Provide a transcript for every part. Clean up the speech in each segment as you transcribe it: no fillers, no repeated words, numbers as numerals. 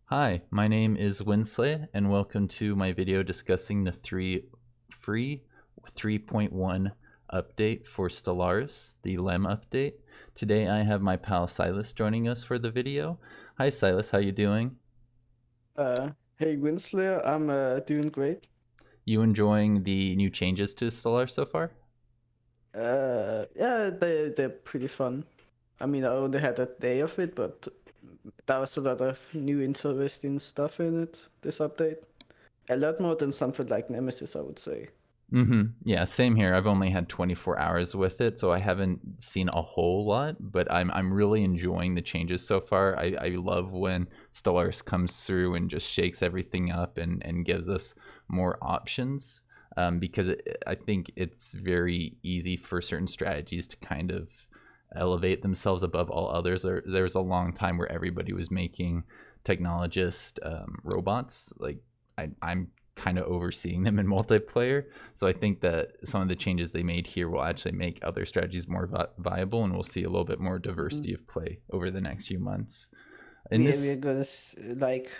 Hi, my name is Winsley, and welcome to my video discussing the free 3.1 update for Stellaris, the LEM update. Today I have my pal Silas joining us for the video. Hi Silas, how you doing? Hey Winsler, I'm doing great. You enjoying the new changes to Stellaris so far? Yeah, they're pretty fun. I mean, I only had a day of it, but there was a lot of new interesting stuff in it, this update. A lot more than something like Nemesis, I would say. Yeah, same here. I've only had 24 hours with it, so I haven't seen a whole lot, but I'm really enjoying the changes so far. I love when Stellaris comes through and just shakes everything up and gives us more options. Because I think it's very easy for certain strategies to kind of elevate themselves above all others. There was a long time where everybody was making technologist robots. Like I'm kind of overseeing them in multiplayer. So I think that some of the changes they made here will actually make other strategies more viable, and we'll see a little bit more Mhm. diversity of play over the next few months. In We're this, gonna like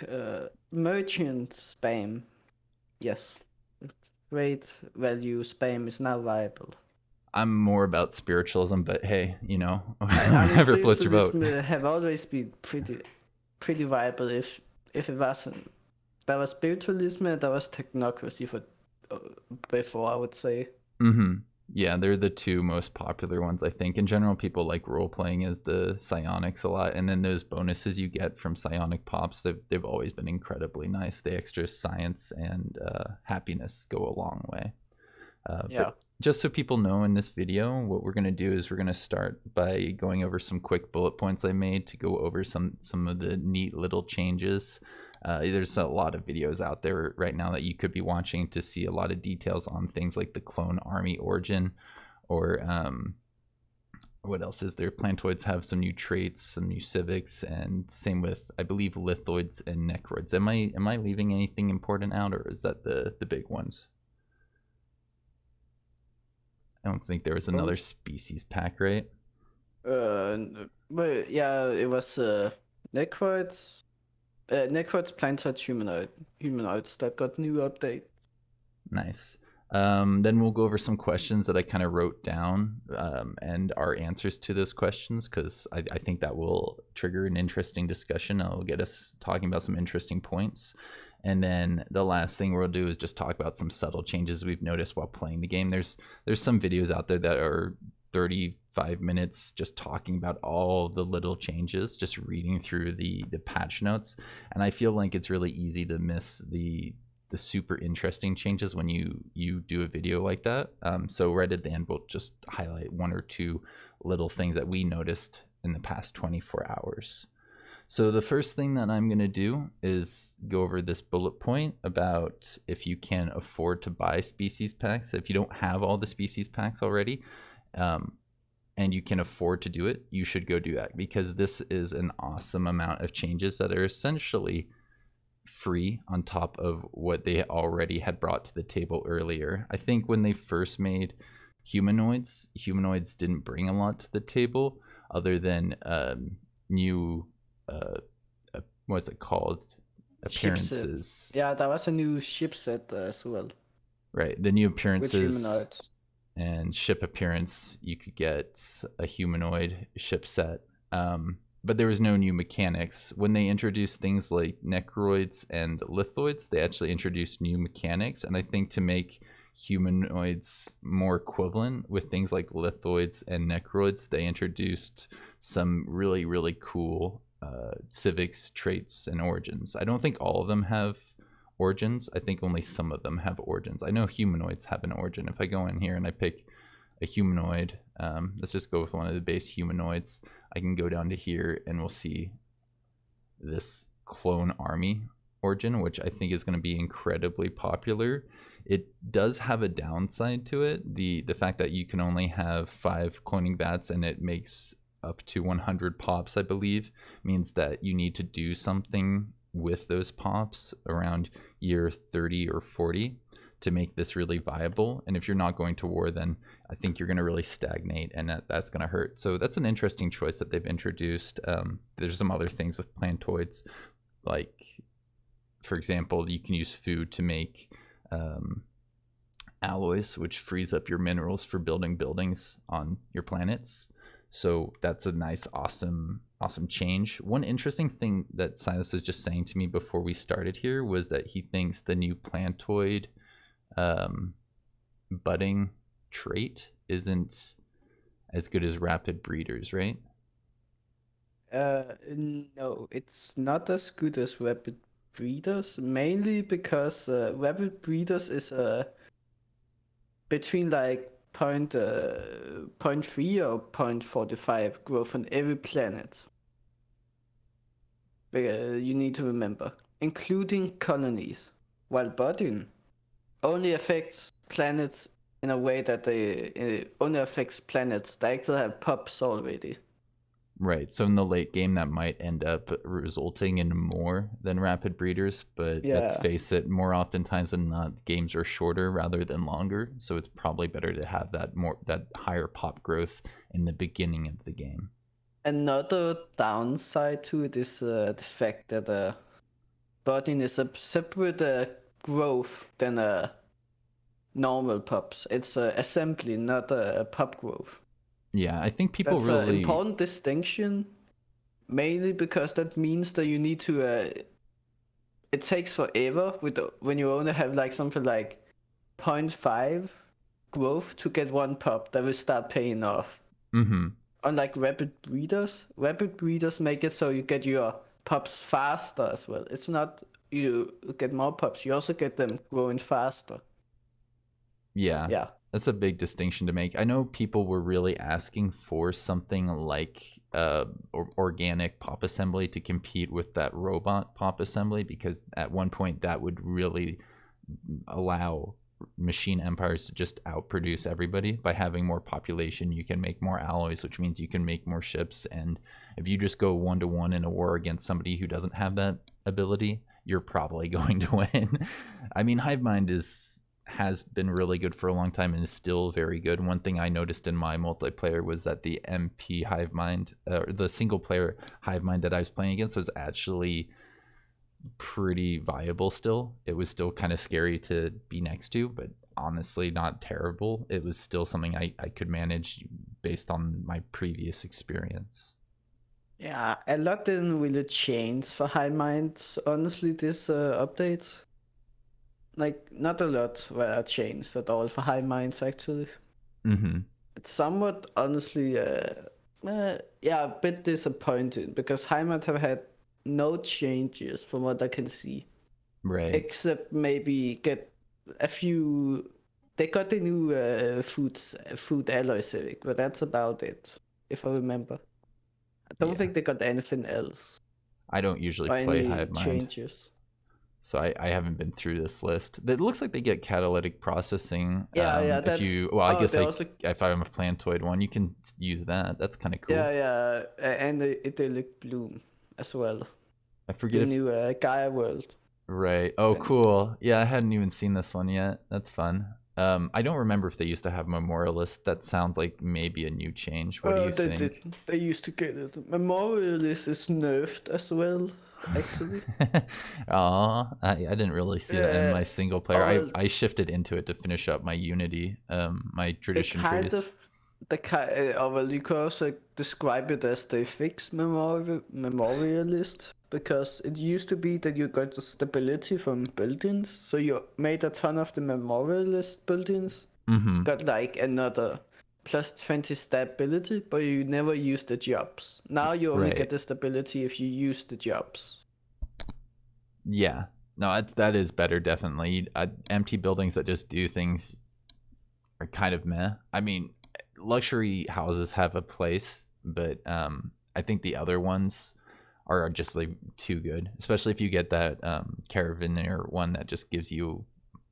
merchant spam. Yes, great value spam is now viable. I'm more about spiritualism, but hey, I mean, whatever floats your boat. spiritualism have always been pretty viable if it wasn't. There was spiritualism and there was technocracy for uh, before, I would say. hmm Yeah, they're the two most popular ones, I think. In general, people like role playing as the psionics a lot, and then those bonuses you get from psionic pops, they've always been incredibly nice. The extra science and happiness go a long way. But Yeah. just so people know in this video, what we're going to do is we're going to start by going over some quick bullet points I made to go over some of the neat little changes. There's a lot of videos out there right now that you could be watching to see a lot of details on things like the clone army origin, or what else is there? Plantoids have some new traits, some new civics, and same with I believe lithoids and necroids. Am I leaving anything important out, or is that the big ones? I don't think there was another Both. species pack, right? But yeah, it was Necroids. Necroids, Plantoids, humanoids that got new update. Nice. Then we'll go over some questions that I kind of wrote down, and our answers to those questions, because I think that will trigger an interesting discussion. It'll get us talking about some interesting points. And then the last thing we'll do is just talk about some subtle changes we've noticed while playing the game. There's some videos out there that are 35 minutes just talking about all the little changes, just reading through the patch notes, and I feel like it's really easy to miss the super interesting changes when you do a video like that. So right at the end, we'll just highlight one or two little things that we noticed in the past 24 hours. So the first thing that I'm going to do is go over this bullet point about if you can afford to buy species packs. If you don't have all the species packs already, um, and you can afford to do it, you should go do that, because this is an awesome amount of changes that are essentially free on top of what they already had brought to the table earlier. I think when they first made humanoids didn't bring a lot to the table other than new, uh, what's it called? Ship set. Appearances, Yeah, there was a new ship set as well right? The new with appearances humanoids. and ship appearance, you could get a humanoid ship set. But there was no new mechanics. When they introduced things like Necroids and Lithoids, they actually introduced new mechanics, and I think to make humanoids more equivalent with things like Lithoids and Necroids, they introduced some really, really cool civics, traits, and origins. I don't think all of them have origins. I think only some of them have origins. I know humanoids have an origin. If I go in here and I pick a humanoid, let's just go with one of the base humanoids. I can go down to here and we'll see this clone army origin, which I think is going to be incredibly popular. It does have a downside to it. The fact that you can only have 5 cloning bats and it makes up to 100 pops, I believe, means that you need to do something with those pops around year 30 or 40 to make this really viable. And if you're not going to war, then I think you're going to really stagnate, and that's going to hurt. So that's an interesting choice that they've introduced. There's some other things with plantoids, like, for example, you can use food to make alloys, which frees up your minerals for building buildings on your planets. So that's a nice, awesome change. One interesting thing that Silas was just saying to me before we started here was that he thinks the new plantoid budding trait isn't as good as rapid breeders, right? No, it's not as good as rapid breeders, mainly because rapid breeders is between like point 3 or 0.45 growth on every planet. You need to remember, including colonies, while budding only affects planets in a way that it only affects planets that actually have pups already. Right. So in the late game, that might end up resulting in more than rapid breeders, but let's Yeah, face it, more oftentimes than not, games are shorter rather than longer. So it's probably better to have that higher pop growth in the beginning of the game. another downside to it is the fact that budding is a separate growth than normal pups. It's assembly, not a pup growth. Yeah, I think people That's an really. important distinction, mainly because that means that you need to. It takes forever when you only have like something like zero point 0.5 growth to get one pup that will start paying off. Mm-hmm. Unlike rapid breeders make it so you get your pups faster as well. It's not you get more pups, you also get them growing faster. Yeah, Yeah. that's a big distinction to make. I know people were really asking for something like organic pop assembly to compete with that robot pop assembly, because at one point that would really allow machine empires to just outproduce everybody. By having more population, you can make more alloys, which means you can make more ships. And if you just go 1-to-1 in a war against somebody who doesn't have that ability, you're probably going to win. I mean, Hive Mind has been really good for a long time and is still very good. One thing I noticed in my multiplayer was that the MP Hive Mind, the single player Hive Mind that I was playing against, was actually pretty viable still. It was still kind of scary to be next to, but honestly not terrible. It was still something I could manage based on my previous experience. Yeah, a lot didn't really change for High Minds, honestly, this update. Like, not a lot were changed at all for High Minds, actually. Mm-hmm. It's somewhat, honestly, yeah, a bit disappointing because High Minds have had no changes from what I can see. Right. Except maybe get a few. They got the new food alloy civic, but that's about it, if I remember. I don't Yeah. think they got anything else I don't usually or play any Hive Mind, changes. so I haven't been through this list. It looks like they get catalytic processing. Yeah, yeah, If that's. you, well, I Oh, guess they also. if I'm a plantoid one, you can use that. That's kind of Yeah, cool. yeah, and the idyllic bloom as well. I forget The if new Gaia world right. Oh, thing. cool. Yeah, I hadn't even seen this one yet. That's fun. I don't remember if they used to have memorialist. That sounds like maybe a new change. What do you They think? didn't. They used to get it. Memorialist is nerfed as well, actually. Aw, I didn't really see that in Uh, my single player. oh I well, I shifted into it to finish up my Unity, my they tradition kind trees. of oh well, you could also describe it as they fixed memorialist because it used to be that you got the stability from buildings, so you made a ton of the memorialist buildings, Mm-hmm. got like another plus 20 stability, but you never use the jobs. Now you only get Right. the stability if you use the jobs. Yeah. No, that is better, definitely. Empty buildings that just do things are kind of meh. I mean, luxury houses have a place, but I think the other ones are just like too good, especially if you get that caravaner one that just gives you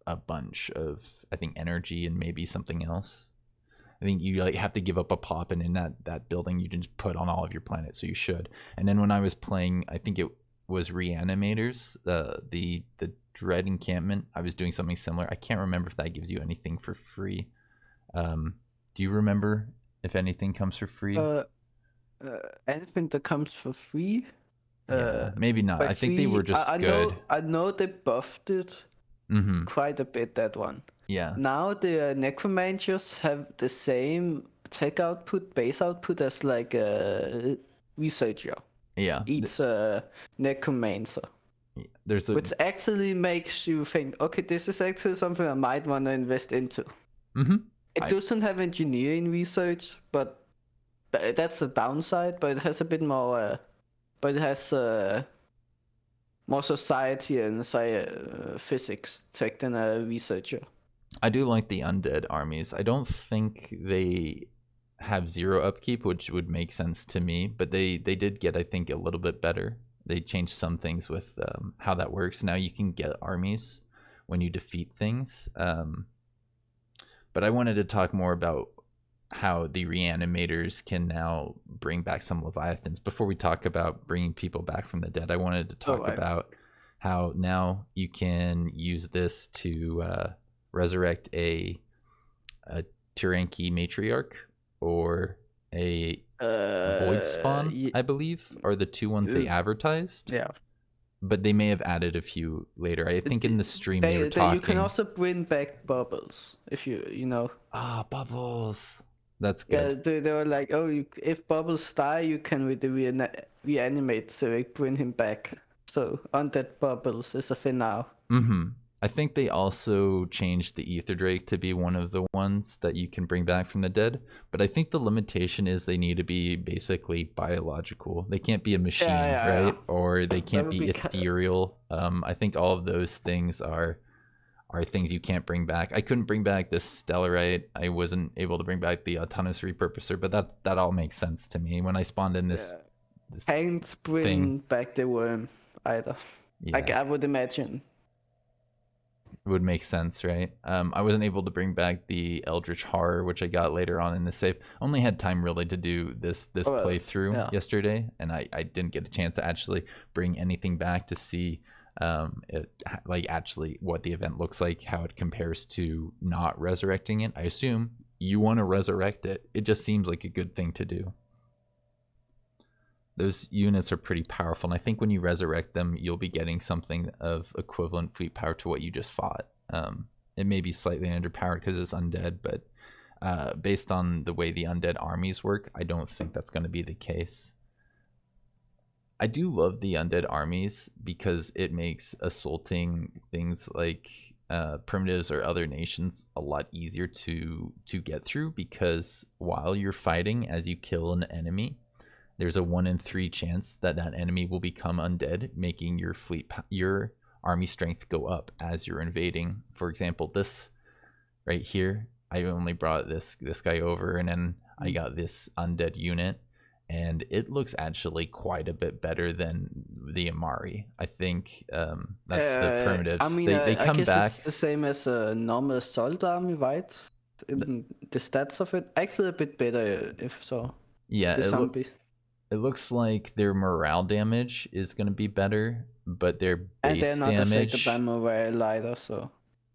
a bunch of, I think, energy and maybe something else. I think you like have to give up a pop, and in that building you can just put on all of your planets, so you should. And then when I was playing, I think it was Reanimators, the Dread Encampment. I was doing something similar. I can't remember if that gives you anything for free. Um, do you remember if anything comes for free? Uh, Anything that comes for free? maybe not. By I think they were three, just good. I know they buffed it Mm-hmm. quite a bit, that one. Yeah. Now the necromancers have the same tech output, base output as like a researcher. Yeah. Each necromancer. There's a. Which actually makes you think, okay, this is actually something I might want to invest into. Mm-hmm. It doesn't have engineering research, but that's a downside. But it has a bit more. But it has more society and physics tech than a researcher. I do like the undead armies. I don't think they have zero upkeep, which would make sense to me, but they did get, I think, a little bit better. They changed some things with how that works. Now you can get armies when you defeat things. But I wanted to talk more about how the reanimators can now bring back some Leviathans. Before we talk about bringing people back from the dead, I wanted to talk about how now you can use this to resurrect a Tyranki matriarch or a void spawn, I believe, are the two ones they advertised. Yeah. But they may have added a few later. I think in the stream they were talking. You can also bring back bubbles if you know. Ah, bubbles. That's good. Yeah, they were like, oh, if bubbles die, you can reanimate, so they bring him back. So undead bubbles is a thing now. Mm-hmm. I think they also changed the Ether Drake to be one of the ones that you can bring back from the dead. But I think the limitation is they need to be basically biological. They can't be a machine, right? Or they can't be ethereal. I think all of those things are things you can't bring back. I couldn't bring back this Stellarite. I wasn't able to bring back the Autonomous Repurposer, but that all makes sense to me. When I spawned in this can't bring back the worm either. Yeah. I would imagine. It would make sense, right? I wasn't able to bring back the Eldritch Horror, which I got later on in the save. Only had time really to do this playthrough yesterday, and I didn't get a chance to actually bring anything back to see actually what the event looks like, how it compares to not resurrecting it. I assume you want to resurrect it. It just seems like a good thing to do. Those units are pretty powerful, and I think when you resurrect them, you'll be getting something of equivalent fleet power to what you just fought. It may be slightly underpowered because it's undead, but based on the way the undead armies work, I don't think that's going to be the case. I do love the undead armies because it makes assaulting things like primitives or other nations a lot easier to get through, because while you're fighting, as you kill an enemy, there's a 1 in 3 chance that that enemy will become undead, making your army strength go up as you're invading. For example, this right here, I only brought this guy over, and then I got this undead unit, and it looks actually quite a bit better than the Amari. I think that's the primitives. I mean, they come I guess back. It's the same as a normal assault army, right? In the stats of it, actually a bit better if so. Yeah, the zombie. It looks like their morale damage is going to be better, but their base damage... And they're not affected by morale either, so...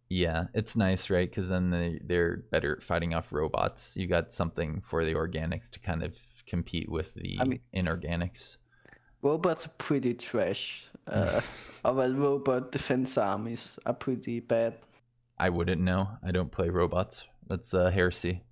Yeah, it's nice, right? Because then they're better at fighting off robots. You got something for the organics to kind of compete with the inorganics. Robots are pretty trash. Robot defense armies are pretty bad. I wouldn't know. I don't play robots. That's heresy.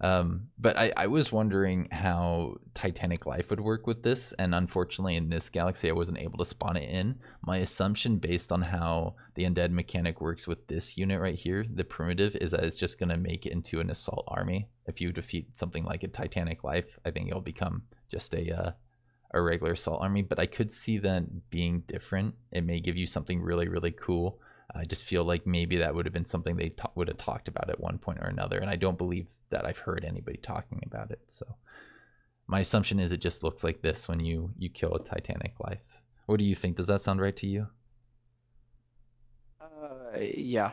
But I was wondering how Titanic Life would work with this, and unfortunately in this galaxy I wasn't able to spawn it in. My assumption based on how the undead mechanic works with this unit right here, the primitive, is that it's just going to make it into an assault army. If you defeat something like a Titanic Life, I think it'll become just a regular assault army, but I could see that being different. It may give you something really, really cool. I just feel like maybe that would have been something they would have talked about at one point or another, and I don't believe that I've heard anybody talking about it. So my assumption is it just looks like this when you kill a Titanic Life. What do you think? Does that sound right to you? Yeah.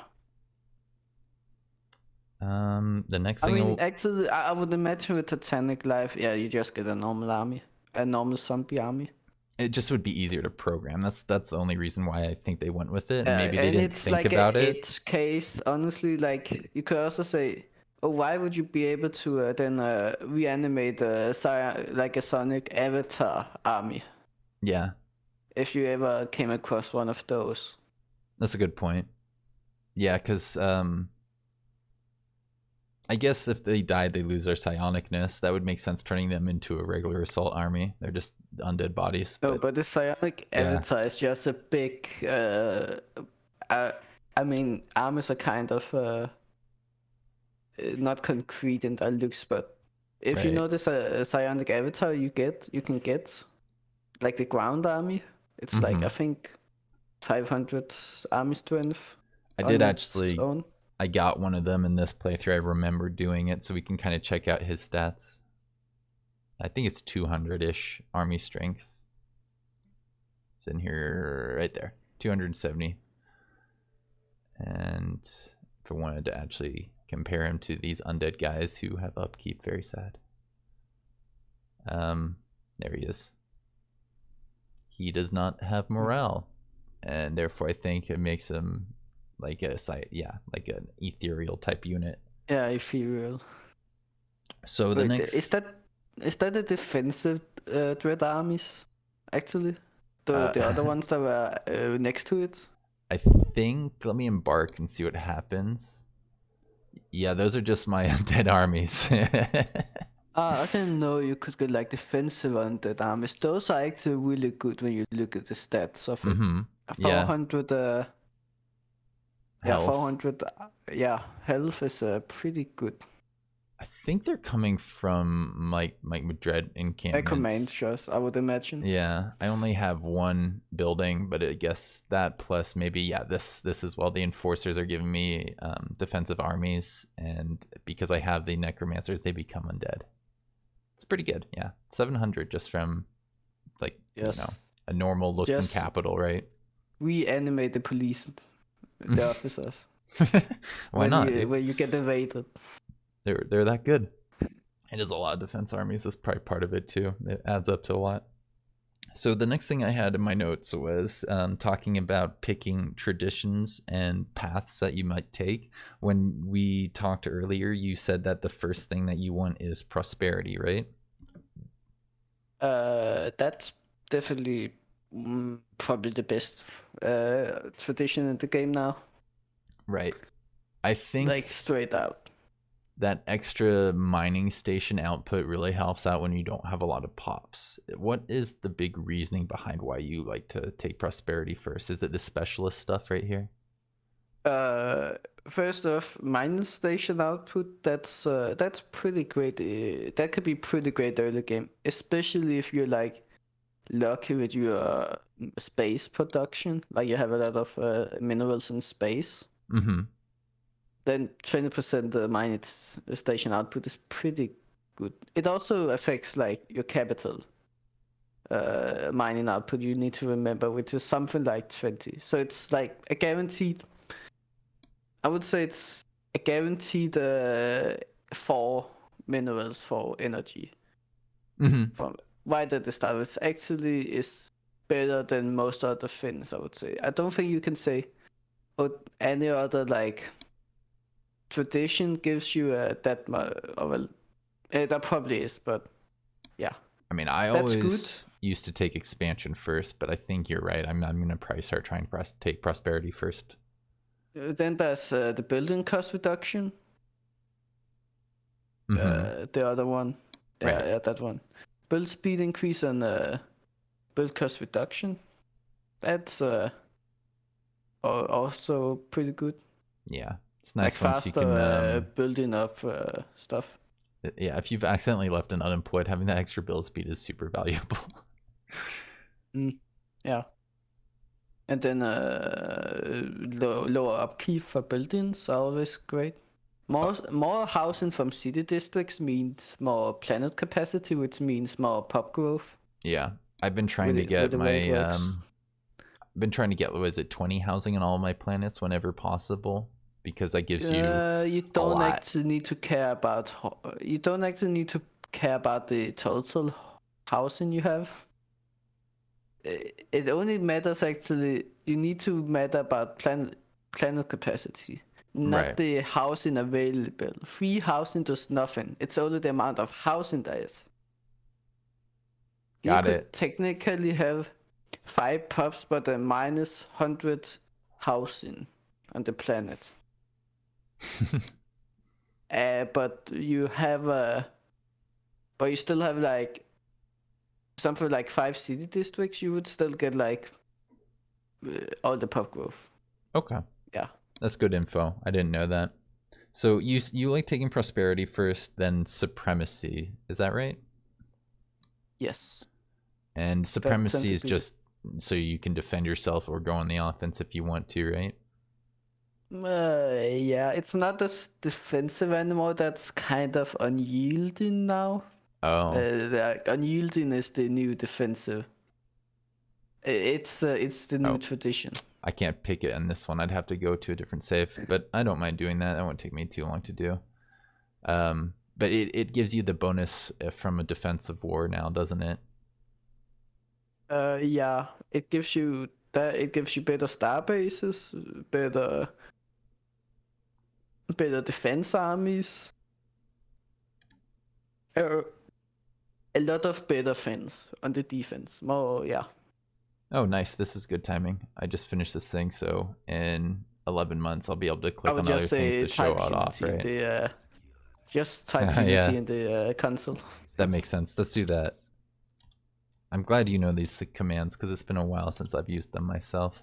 The next thing... actually, I would imagine with Titanic Life, yeah, you just get a normal army, a normal zombie army. It just would be easier to program. That's the only reason why I think they went with it. And maybe they didn't think about it. And it's like a edge case, honestly. Like you could also say, oh, why would you be able to then reanimate like a Sonic Avatar army? Yeah. if you ever came across one of those. That's a good point. Yeah, because I guess if they died, they lose their psionicness. That would make sense, turning them into a regular assault army. They're just undead bodies. No, But but the psionic yeah, avatar is just a big. I mean, armors are kind of not concrete in their looks, but if you right. notice a psionic avatar, you can get like the ground army. It's like Mm-hmm. I think 500 army strength I did on its actually. own. I got one of them in this playthrough. I remember doing it, so we can kind of check out his stats. I think it's 200-ish army strength. It's in here, right there, 270. And if I wanted to actually compare him to these undead guys who have upkeep, very sad. There he is. He does not have morale, and therefore I think it makes him like like an ethereal type unit. Yeah, ethereal. So the Wait, next, is that a defensive dread armies actually? The uh, other ones that were next to it? I think, let me embark and see what happens. Yeah, those are just my undead armies. I didn't know you could get like defensive on the armies. Those are actually really good when you look at the stats of it. Mm-hmm. Yeah, 400, yeah, health. 400, yeah, health is pretty good. I think they're coming from like Madrid Command encampments. just, I would imagine. Yeah, I only have one building, but I guess that plus maybe, yeah, this as well. The enforcers are giving me defensive armies, and because I have the necromancers, they become undead. It's pretty good, yeah. 700 just from like Yes, a normal looking just capital, right? reanimate the police, the officers Why not, dude? when you get invaded. They're that good. It is a lot of defense armies. That's probably part of it too. It adds up to a lot. So the next thing I had in my notes was talking about picking traditions and paths that you might take. When we talked earlier, you said that the first thing that you want is prosperity, right? That's definitely probably the best tradition in the game now. Right. I Like think straight out. that extra mining station output really helps out when you don't have a lot of pops. What is the big reasoning behind why you like to take prosperity first? Is it the specialist stuff right here? First off, minus station output. That's pretty great. That could be pretty great early game, especially if you're like lucky with your space production. Like you have a lot of minerals in space. Mm-hmm. Then 20% mine station output is pretty good. It also affects like your capital mining output. You need to remember, which is something like 20. So it's like a guaranteed. I would say it's a guaranteed 4 minerals for energy. Mm-hmm. From right at the start, it actually is better than most other things. I would say. I don't think you can say, oh, any other like tradition gives you that much of a. That probably is, but yeah, I mean, I that's good. always used to take expansion first, but I think you're right. I'm gonna probably start trying to take prosperity first. Then there's the building cost reduction. Mm-hmm. The other one, Right. yeah, that one. Build speed increase and build cost reduction. That's also pretty good. Yeah. It's Like nice once you faster can building of stuff. yeah, if you've accidentally left an unemployed, having that extra build speed is super valuable. Yeah. And then lower upkeep for buildings are always great. More housing from city districts means more planet capacity, which means more pop growth. Yeah. I've been trying to With get the way it my works. I've been trying to get, was it 20 housing on all my planets whenever possible, because that gives you You a don't lot. actually need to care about. You don't actually need to care about the total housing you have. It only matters actually. You need to matter about planet capacity, not Right. the housing available. Free housing does nothing. It's only the amount of housing there is. You Got could it. technically have 5 puffs, but a minus 100 housing on the planet. But you have but you still have like something like 5 city districts. You would still get like all the puff growth. Okay. Yeah. That's good info. I didn't know that. So you like taking prosperity first, then supremacy. Is that right? Yes. And That tends supremacy to is be just so you can defend yourself or go on the offense if you want to, right? yeah, it's not as defensive anymore. That's kind of unyielding now. Oh, Unyielding is the new defensive. It's the new oh, tradition. I can't pick it in this one. I'd have to go to a different save, but I don't mind doing that. That won't take me too long to do. But it gives you the bonus from a defensive war now, doesn't it? Yeah, it gives you that. It gives you better star bases, better defense armies. Uh, a lot of better things on the defense. More, yeah. Oh, nice. This is good timing. I just finished this thing, so in 11 months I'll be able to I click would on other just things say to show type it off, Unity in right? the just type Unity Yeah, in the console. that makes sense. Let's do that. I'm glad you know these commands because it's been a while since I've used them myself.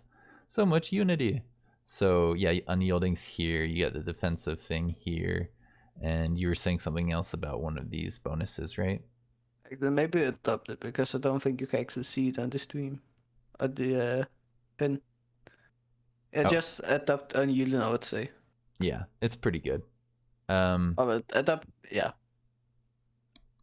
So much Unity. So yeah, unyielding's here. You get the defensive thing here, and you were saying something else about one of these bonuses, right? Then maybe adopt it because I don't think you can actually see it on the stream. On the pin. Yeah, Oh, just adopt unyielding, I would say. yeah, it's pretty good. Or adopt, yeah.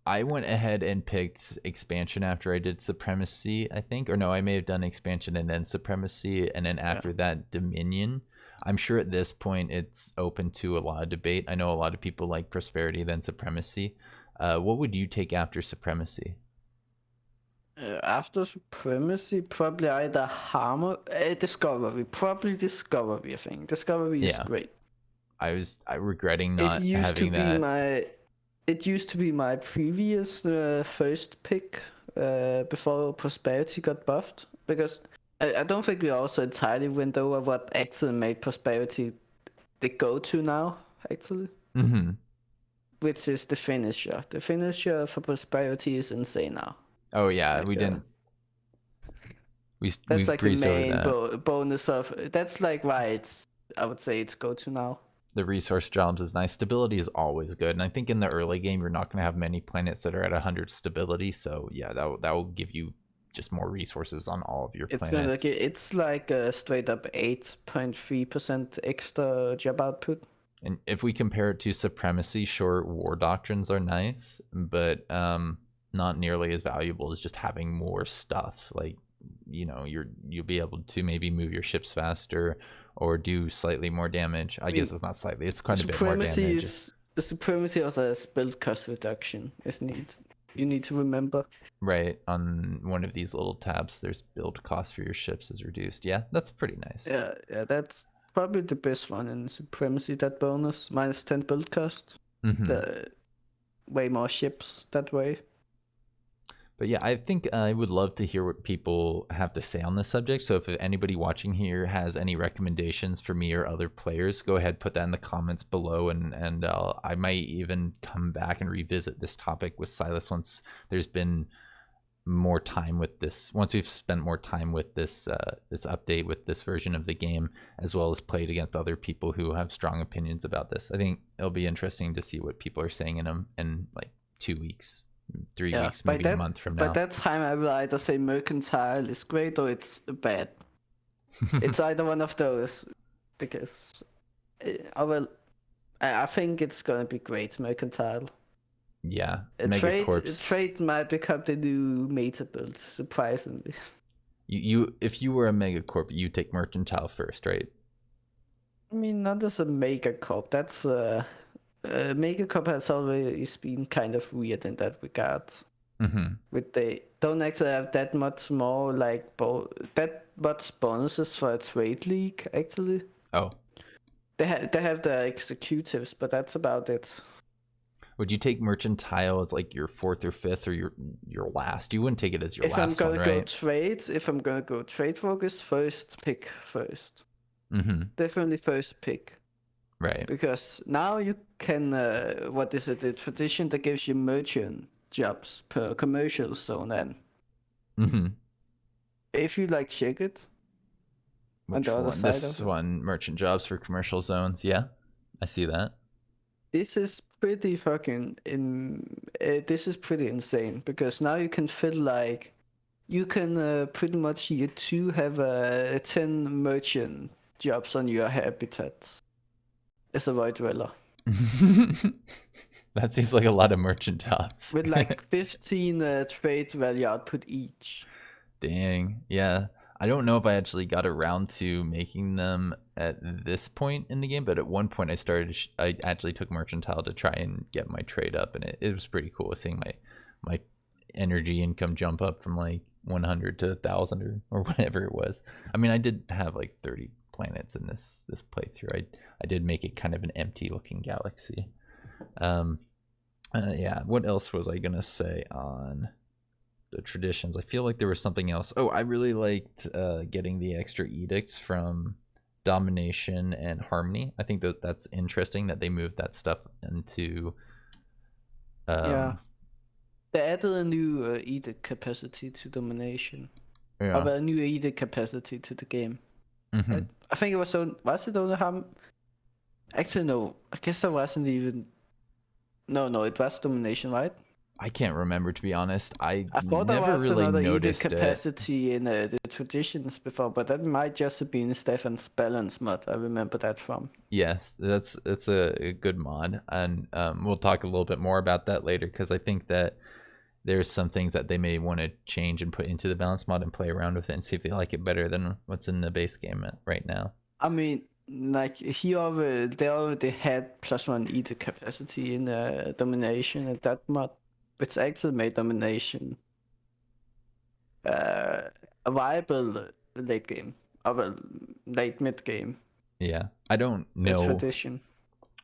I went ahead and picked expansion after I did supremacy, I think. Or no, I may have done expansion and then supremacy, and then Yeah. after that, dominion. I'm sure at this point it's open to a lot of debate. I know a lot of people like prosperity, then supremacy. What would you take after supremacy? After Supremacy, probably either Hammer, Discovery. Probably Discovery, I think. Discovery is Yeah, great. I regretting It not used to having be that. my, it used to be my previous first pick before Prosperity got buffed because I don't think we also entirely went over what actually made Prosperity the go-to now, actually, Hmm. which is the finisher. The finisher for Prosperity is insane now. Oh yeah, Like we didn't. We that's like the breezed over main that. bonus of. That's like why it's. I would say it's go-to now. The resource jobs is nice. Stability is always good, and I think in the early game you're not going to have many planets that are at 100 stability. So yeah, that will give you just more resources on all of your It's gonna like planets. it's like a straight up 8.3% extra job output. And if we compare it to supremacy, sure, war doctrines are nice, but not nearly as valuable as just having more stuff. Like you'll be able to maybe move your ships faster or do slightly more damage. I I guess mean, it's not slightly; it's quite a bit more supremacy damage. is the supremacy also has build cost reduction. Is need you need to remember. Right, on one of these little tabs, there's build cost for your ships is reduced. Yeah, that's pretty nice. Yeah, that's probably the best one in supremacy. That bonus -10 build cost. Hmm. The way more ships that way. But yeah, I think I would love to hear what people have to say on this subject. So if anybody watching here has any recommendations for me or other players, go ahead, put that in the comments below, and I might even come back and revisit this topic with Silas once there's been more time with this. Once we've spent more time with this update with this version of the game, as well as played against other people who have strong opinions about this. I think it'll be interesting to see what people are saying in them in like 2 weeks, 3 Yeah, weeks, maybe a month from by now. that time I will either say mercantile is great or it's bad. It's either one of those because I will. I think it's gonna be great mercantile. Yeah, A MegaCorps. trade might become the new meta build, surprisingly. You if you were a MegaCorp, you take Mercantile first, right? I mean, not as a MegaCorp. That's MegaCorp has always been kind of weird in that regard. Mm-hmm. With they don't actually have that much more like that much bonuses for a trade league actually. Oh, They have the executives, but that's about it. Would you take mercantile as like your fourth or fifth or your last? You wouldn't take it as your If I'm last one, gonna go right? trade, if I'm gonna go trade focus, first pick first. Mm-hmm. Definitely first pick. Right. Because now you can, what is it, the tradition that gives you merchant jobs per commercial zone, and Mm-hmm. if you like check it on Which the other one? side This of it, one, merchant jobs for commercial zones. Yeah, I see that. this is pretty this is pretty insane because now you can fill like, you can pretty much you two have 10 merchant jobs on your habitats as a void dweller. That seems like a lot of merchant jobs. With like 15 trade value output each. Dang. Yeah. I don't know if I actually got around to making them at this point in the game, but at one point I actually took mercantile to try and get my trade up, and it was pretty cool seeing my energy income jump up from like 100 to 1,000 or whatever it was. I mean, I did have like 30 planets in this playthrough. I did make it kind of an empty looking galaxy. Um, yeah. What else was I gonna say on the traditions? I feel like there was something else. Oh, I really liked getting the extra edicts from domination and harmony. I think that's interesting that they moved that stuff into. Yeah. Um, They added a new edict capacity to domination. Of yeah. a new edict capacity to the game. Hmm. I think it was was it only actually no, I guess there wasn't even, no, it was domination, right? I can't remember, to be honest. I I thought there never was really another edict noticed it. capacity in the traditions before, but that might just have been Stefan's balance mod. I remember that from. Yes, that's a good mod, and we'll talk a little bit more about that later because I think that there's some things that they may want to change and put into the balance mod and play around with it and see if they like it better than what's in the base game right now. I mean, like they already had +1 edict capacity in domination, and that mod, which actually made domination a viable late game, of a late mid game. Yeah, I don't A know tradition.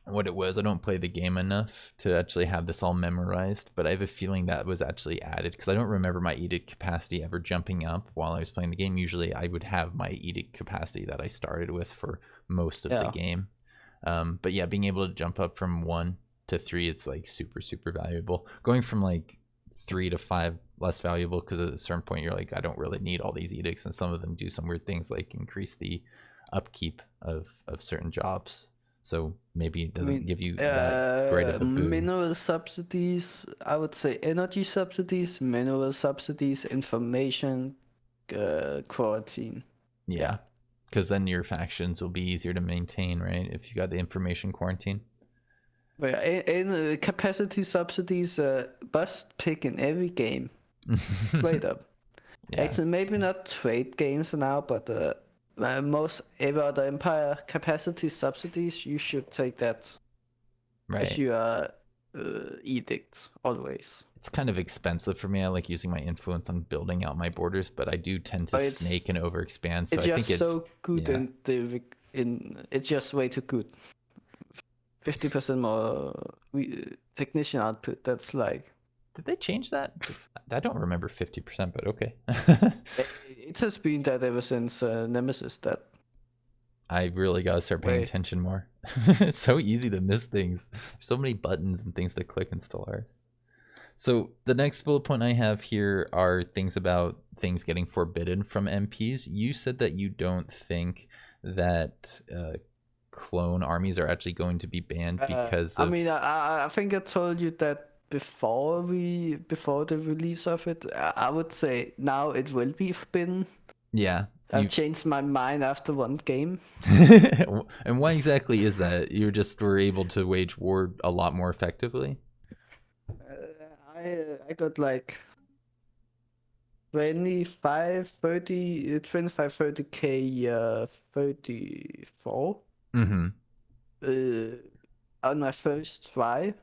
what it was. I don't play the game enough to actually have this all memorized, but I have a feeling that was actually added because I don't remember my edict capacity ever jumping up while I was playing the game. Usually I would have my edict capacity that I started with for most of the Yeah. game. But yeah, being able to jump up from 1 to 3, it's like super, super valuable. Going from like 3 to 5, less valuable because at a certain point you're like, I don't really need all these edicts, and some of them do some weird things like increase the upkeep of certain jobs. So maybe it I doesn't mean, give you that great of a boon. mineral subsidies, I would say energy subsidies, mineral subsidies, information, quarantine. Yeah, Yeah. because then your factions will be easier to maintain, right? If you got the information quarantine. But yeah, in capacity subsidies, must pick in every game, straight up. Yeah, Actually, maybe not trade games now, but most every other empire capacity subsidies, you should take that as right. your edict always. It's kind of expensive for me. I like using my influence on building out my borders, but I do tend to But snake and overexpand. So it's I think just it's so good yeah, in it's just way too good. 50% more technician output. That's like did they change that? I don't remember 50%, but okay. it has been that ever since Nemesis. That I really gotta start paying way. attention more. It's so easy to miss things. There's so many buttons and things to click in Stellaris. So the next bullet point I have here are things about things getting forbidden from MPs. You said that you don't think that clone armies are actually going to be banned because I of mean, I think I told you that before the release of it. I would say now it will be forbidden. yeah. I've You changed my mind after one game. and why exactly is that? You just were able to wage war a lot more effectively. I got like 25, 30k 34 Mm-hmm. uh, on my first try,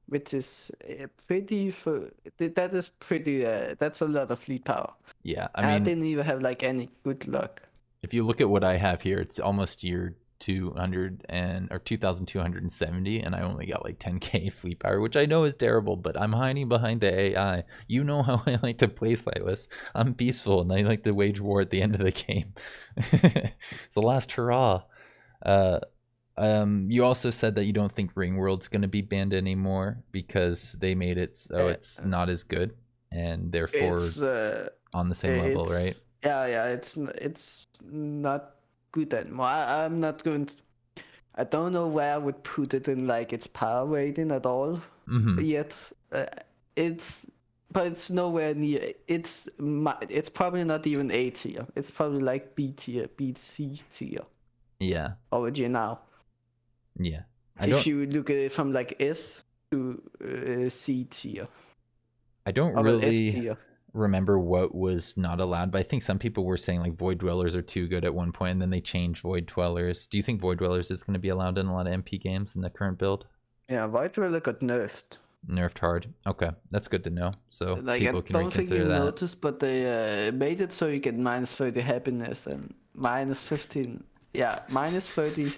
which is that is pretty that's a lot of fleet power. Yeah, I And I mean, didn't even have like any good luck. if you look at what I have here, it's almost your 2,270, and I only got like 10k fleet power, which I know is terrible, but I'm hiding behind the AI. You know how I like to play, Silas. I'm peaceful and I like to wage war at the end of the game. It's the last hurrah. Uh, you also said that you don't think Ringworld's going to be banned anymore because they made it so it's Uh, not as good and therefore it's on the same level, it's right? yeah, it's not good anymore. I'm not going to. I don't know where I would put it in like its power rating at all Mm-hmm. yet. It's but it's nowhere near. It's probably not even A tier. It's probably like B tier, B C tier Yeah. already now. Yeah. I If don't you look at it from like S to C tier I don't or well, F really tier. remember what was not allowed, but I think some people were saying like Void Dwellers are too good at one point, and then they changed Void Dwellers. Do you think Void Dwellers is going to be allowed in a lot of MP games in the current build? Yeah, White Relic got nerfed. Nerfed hard. Okay, that's good to know. So Like I people can don't think you reconsider that. noticed, but they made it so you get -30 happiness and -15. Yeah, -30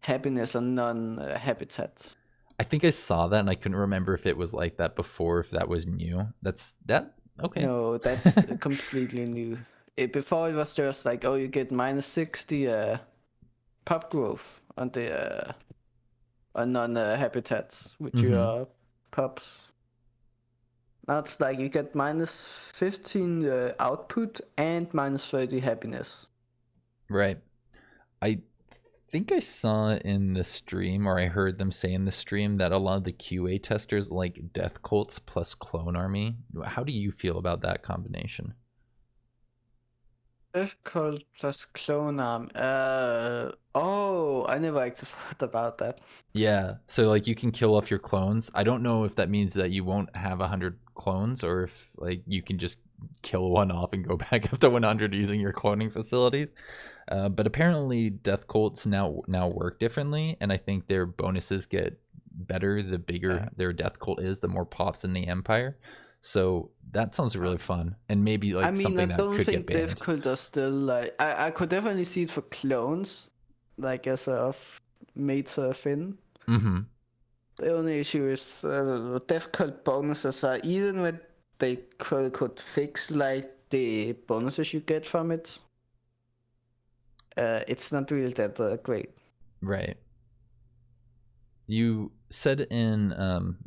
happiness on non-habitats. I think I saw that and I couldn't remember if it was like that before, if that was new. That's that. Okay. No, that's completely new. Before it was just like, oh, you get -60 pop growth on the on non-habitats with Mm-hmm. your pups. Now it's like you get -15 output and -30 happiness. Right. I think I saw in the stream, or I heard them say in the stream, that a lot of the QA testers like Death Cults plus Clone Army. How do you feel about that combination? Difficult plus clone arm. Oh, I never actually thought about that. Yeah, so like you can kill off your clones. I don't know if that means that you won't have 100 clones or if like you can just kill one off and go back up to 100 using your cloning facilities. But apparently Death Cults now work differently, and I think their bonuses get better the bigger Yeah. their Death Cult is, the more pops in the Empire. So that sounds really fun, and maybe I like mean, I something that don't could get think banned. difficult are still like. I could definitely see it for clones, like as a meta thing. Mm-hmm. The only issue is difficult bonuses are even when they could fix like the bonuses you get from it. It's not really that great. Right. You said in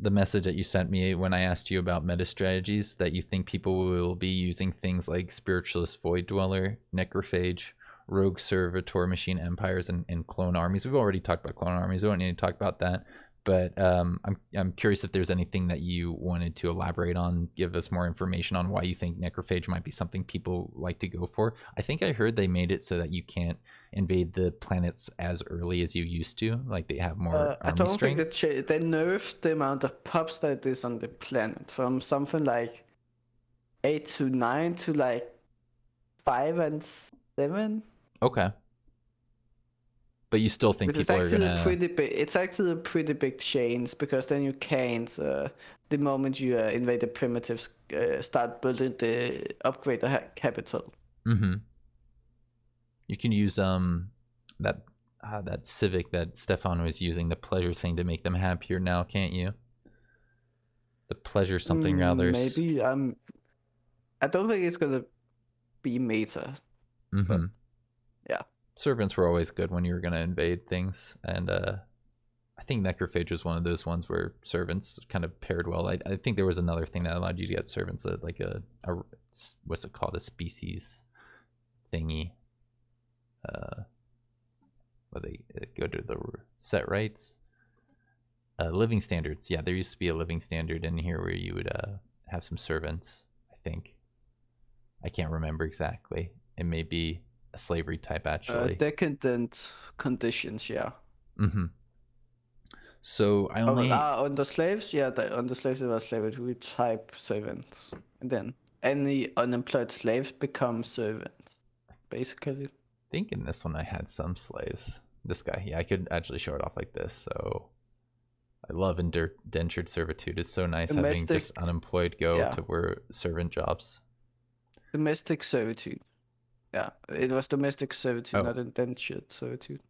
the message that you sent me when I asked you about meta strategies that you think people will be using things like Spiritualist Void Dweller, Necrophage, Rogue Servitor Machine Empires, and Clone Armies. We've already talked about Clone Armies. We don't need to talk about that. But I'm curious if there's anything that you wanted to elaborate on, give us more information on why you think Necrophage might be something people like to go for. I think I heard they made it so that you can't invade the planets as early as you used to. Like they have more I army don't think strength. that they nerfed the amount of pups that is on the planet from something like 8 to 9 to like 5 and 7. Okay, but you still think Which is people are actually a gonna. pretty big. It's actually a pretty big change because then you can't. The moment you invade the primitives, start building the upgrade the capital. Mm-hmm. You can use that that civic that Stefan was using, the pleasure thing, to make them happier now, can't you? The pleasure something rather's. Maybe I don't think it's gonna be meta, Mm-hmm. but yeah. Servants were always good when you were gonna invade things, and I think Necrophage was one of those ones where servants kind of paired well. I think there was another thing that allowed you to get servants at like a what's it called, a species thingy. Where they go to the set rights. Living standards. Yeah, there used to be a living standard in here where you would have some servants. I think I can't remember exactly. It may be a slavery type actually. Decadent conditions, yeah. Mm-hmm. So I Oh, only on the slaves, yeah, on the slaves it was slavery type servants, and then any unemployed slaves become servants, basically. think in this one I had some slaves. This guy, yeah, I could actually show it off like this. So I love indentured servitude. It's so nice having just Domestic, unemployed go yeah, to where servant jobs. domestic servitude. Yeah, it was domestic servitude, Oh, not indentured servitude.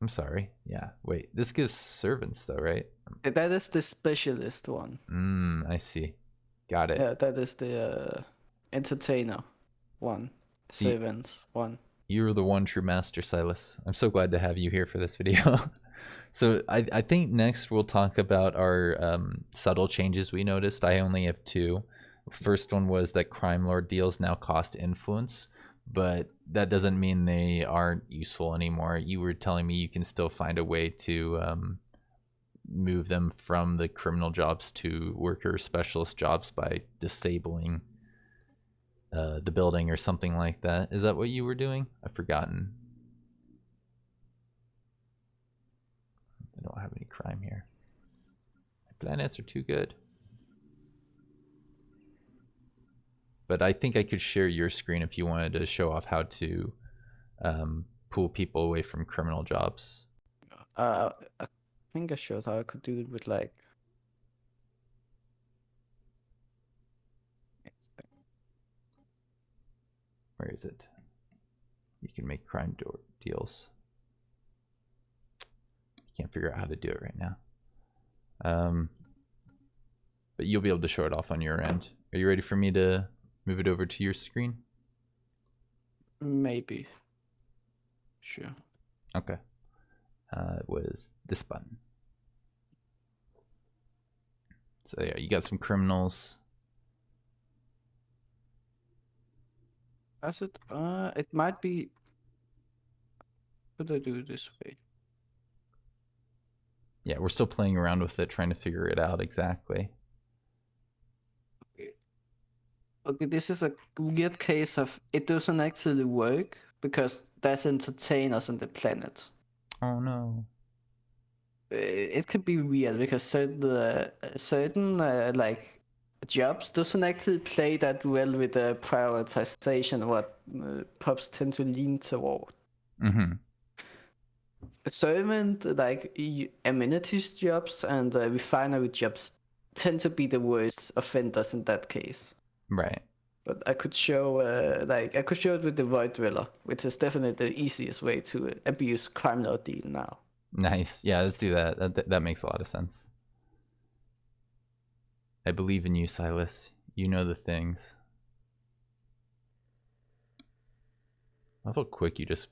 I'm sorry. Yeah. Wait. This gives servants though, right? That is the specialist one. I see. Got it. Yeah, that is the entertainer one. See, Servants one. you're the one true master, Silas. I'm so glad to have you here for this video. So I think next we'll talk about our subtle changes we noticed. I only have two. First one was that Crime Lord deals now cost influence, but that doesn't mean they aren't useful anymore. You were telling me you can still find a way to move them from the criminal jobs to worker specialist jobs by disabling the building or something like that. Is that what you were doing? I've forgotten. I don't have any crime here. My planets are too good. But I think I could share your screen if you wanted to show off how to pull people away from criminal jobs. I think I showed how I could do it with like. Where is it? You can make crime deals. Can't figure out how to do it right now. But you'll be able to show it off on your end. Are you ready for me to move it over to your screen? Maybe. Sure. Okay. It was this button. So yeah, you got some criminals. Does it? It might be. Could I do it this way? Yeah, we're still playing around with it, trying to figure it out exactly. Okay, this is a weird case of it doesn't actually work because there's entertainers on the planet. Oh no. It could be weird because certain like jobs doesn't actually play that well with the prioritization what pubs tend to lean toward. Mm-hmm. Servant like amenities jobs and refinery jobs tend to be the worst offenders in that case. Right. But I could show I could show it with the Void Dweller, which is definitely the easiest way to abuse crime lord deal now. Nice. Yeah, let's do that. That makes a lot of sense. I believe in you, Silas. You know the things. I love how quick you just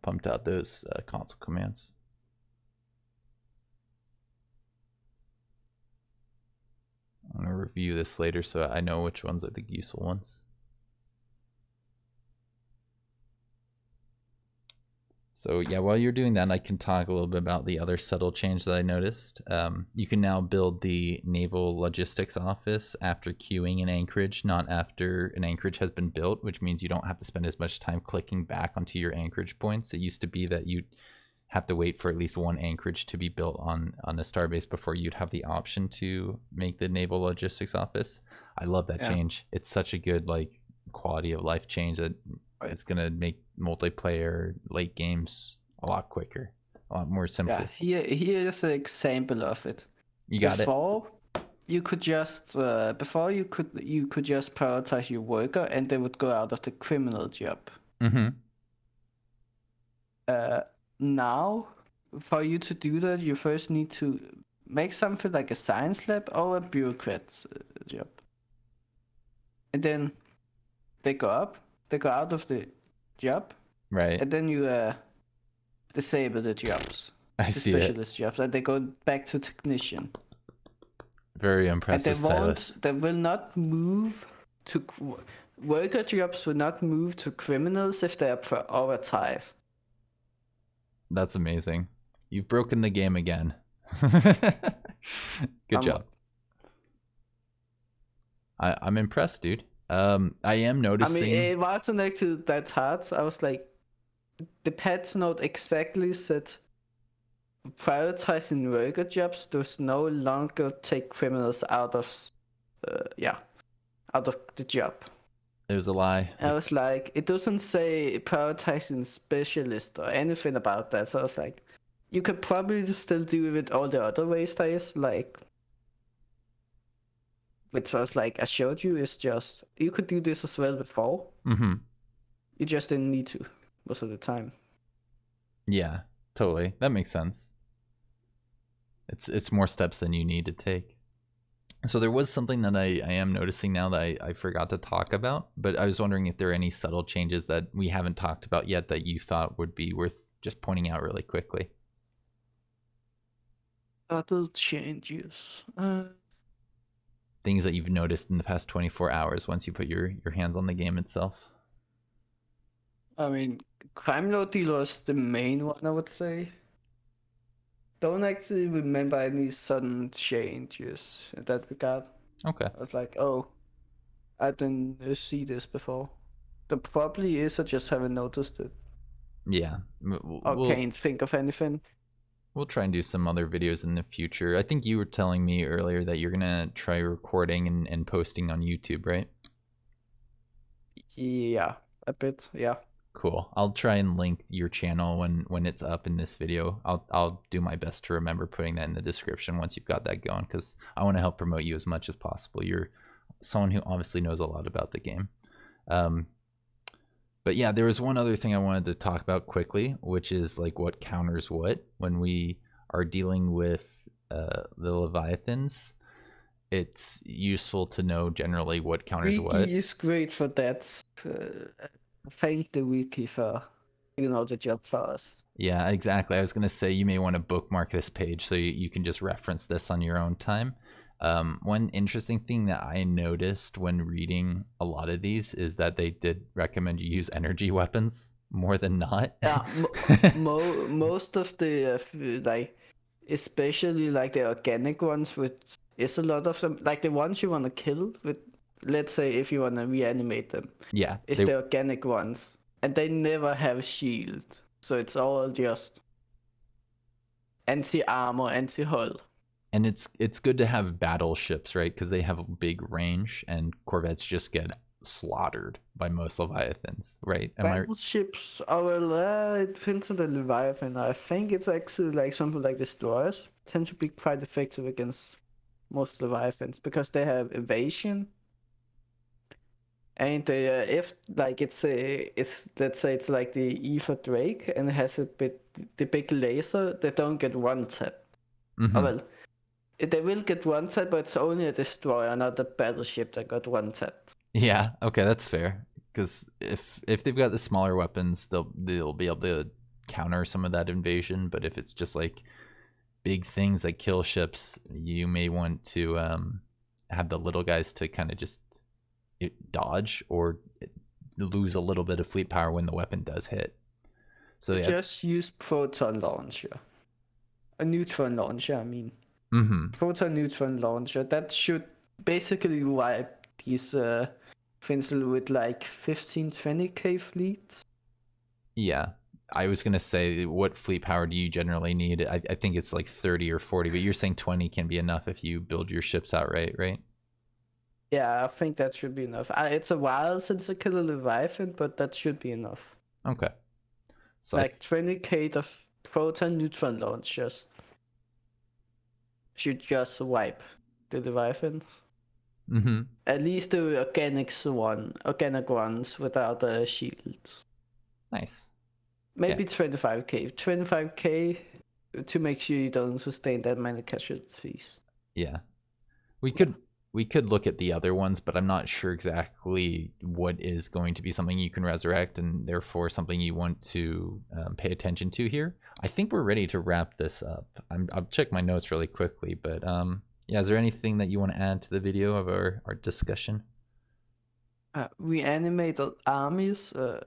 pumped out those console commands. I'm going to review this later so I know which ones are the useful ones. So yeah, while you're doing that, I can talk a little bit about the other subtle change that I noticed. You can now build the Naval Logistics Office after queuing an anchorage, not after an anchorage has been built, which means you don't have to spend as much time clicking back onto your anchorage points. It used to be that you'd have to wait for at least one anchorage to be built on a starbase before you'd have the option to make the Naval Logistics Office. I love that change. It's such a good quality of life change that it's gonna make multiplayer late games a lot quicker, a lot more simple. Yeah, here is an example of it. You got before, you could just you could just prioritize your worker and they would go out of the criminal job. Mm-hmm. Now, for you to do that, you first need to make something like a science lab or a bureaucrat's job. And then they go out of the job. Right. And then you disable the jobs. I the see specialist jobs, and they go back to technician. Very impressive, Silas. They will not move to worker jobs will not move to criminals if they are prioritized. That's amazing. You've broken the game again. Good job. I'm impressed, dude. I am noticing. I mean, it wasn't actually that hard. So I was like, the patch note exactly said prioritizing worker jobs does no longer take criminals out of the job. It was a lie. I was like, it doesn't say prioritizing specialist or anything about that. So I was like, you could probably still do it with all the other ways there is, which was like I showed you is just you could do this as well before. Mm-hmm. You just didn't need to most of the time. Yeah. Totally. That makes sense. It's more steps than you need to take. So there was something that I am noticing now that I forgot to talk about, but I was wondering if there are any subtle changes that we haven't talked about yet that you thought would be worth just pointing out really quickly. Subtle changes. Things that you've noticed in the past 24 hours once you put your hands on the game itself. I mean, crime lord dealer is the main one, I would say. Don't actually remember any sudden changes in that regard. Okay. I was like, oh, I didn't see this before. There probably is, I just haven't noticed it. Yeah. Or can't think of anything. We'll try and do some other videos in the future. I think you were telling me earlier that you're gonna try recording and posting on YouTube, right? Yeah, a bit, yeah. Cool. I'll try and link your channel when it's up in this video. I'll do my best to remember putting that in the description once you've got that going, because I want to help promote you as much as possible. You're someone who obviously knows a lot about the game. But yeah, there was one other thing I wanted to talk about quickly, which is like what counters what when we are dealing with the Leviathans. It's useful to know generally what counters what. Wiki is great for that. Thank the wiki for doing all the job for us. Yeah, exactly. I was going to say you may want to bookmark this page so you can just reference this on your own time. One interesting thing that I noticed when reading a lot of these is that they did recommend you use energy weapons more than not. Yeah, most of the like, especially like the organic ones, which is a lot of them. Like the ones you want to kill with, let's say if you want to reanimate them, Yeah, it's the organic ones, and they never have shield, so it's all just anti-armor, anti-hull. and it's good to have battleships, right? Because they have a big range, and corvettes just get slaughtered by most Leviathans, right? Battleships, oh well, it depends on the Leviathan. I think it's actually like something like destroyers tend to be quite effective against most Leviathans because they have evasion. And if like it's let's say it's like the Ether Drake and it has the big laser, they don't get one tap. Mm-hmm. Oh well, they will get one tap, but it's only a destroyer, not a battleship that got one tap. Yeah, okay, that's fair. Because if they've got the smaller weapons, they'll be able to counter some of that invasion. But if it's just like big things that kill ships, you may want to have the little guys to kind of just dodge or lose a little bit of fleet power when the weapon does hit. So yeah, Just use proton launcher, a neutron launcher. I mean, proton neutron launcher. That should basically wipe these things with like 15-20k fleets. Yeah. I was gonna say, what fleet power do you generally need? I think it's like 30 or 40, but you're saying 20 can be enough if you build your ships outright, right? Yeah, I think that should be enough. It's a while since I killed a Leviathan, but that should be enough. Okay. So like 20k of proton neutron launchers should just wipe the Leviathans. At least the organic ones without the shields. Nice. Maybe 25k. 25k to make sure you don't sustain that many casualties. Yeah. We could look at the other ones, but I'm not sure exactly what is going to be something you can resurrect and therefore something you want to pay attention to here. I think we're ready to wrap this up. I'll check my notes really quickly, but yeah, is there anything that you want to add to the video of our discussion? Reanimated armies, the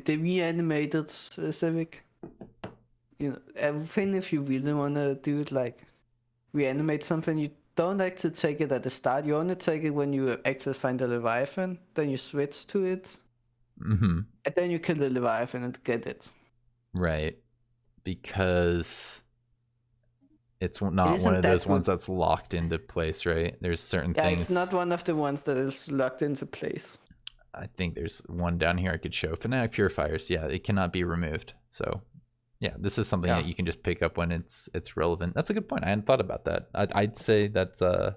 reanimated Civic. You know, everything if you really want to do it, like reanimate something, you don't actually take it at the start. You only take it when you actually find the Leviathan. Then you switch to it. And then you kill the Leviathan and get it. Right. Because it's not one of those ones that's locked into place, right? There's certain things. Yeah, it's not one of the ones that is locked into place. I think there's one down here I could show. Fanatic Purifiers, yeah, it cannot be removed. So yeah, this is something that you can just pick up when it's relevant. That's a good point. I hadn't thought about that. I'd say that's a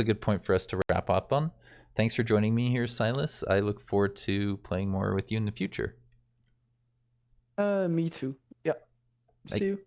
good point for us to wrap up on. Thanks for joining me here, Silas. I look forward to playing more with you in the future. Me too. Yeah. Bye. See you.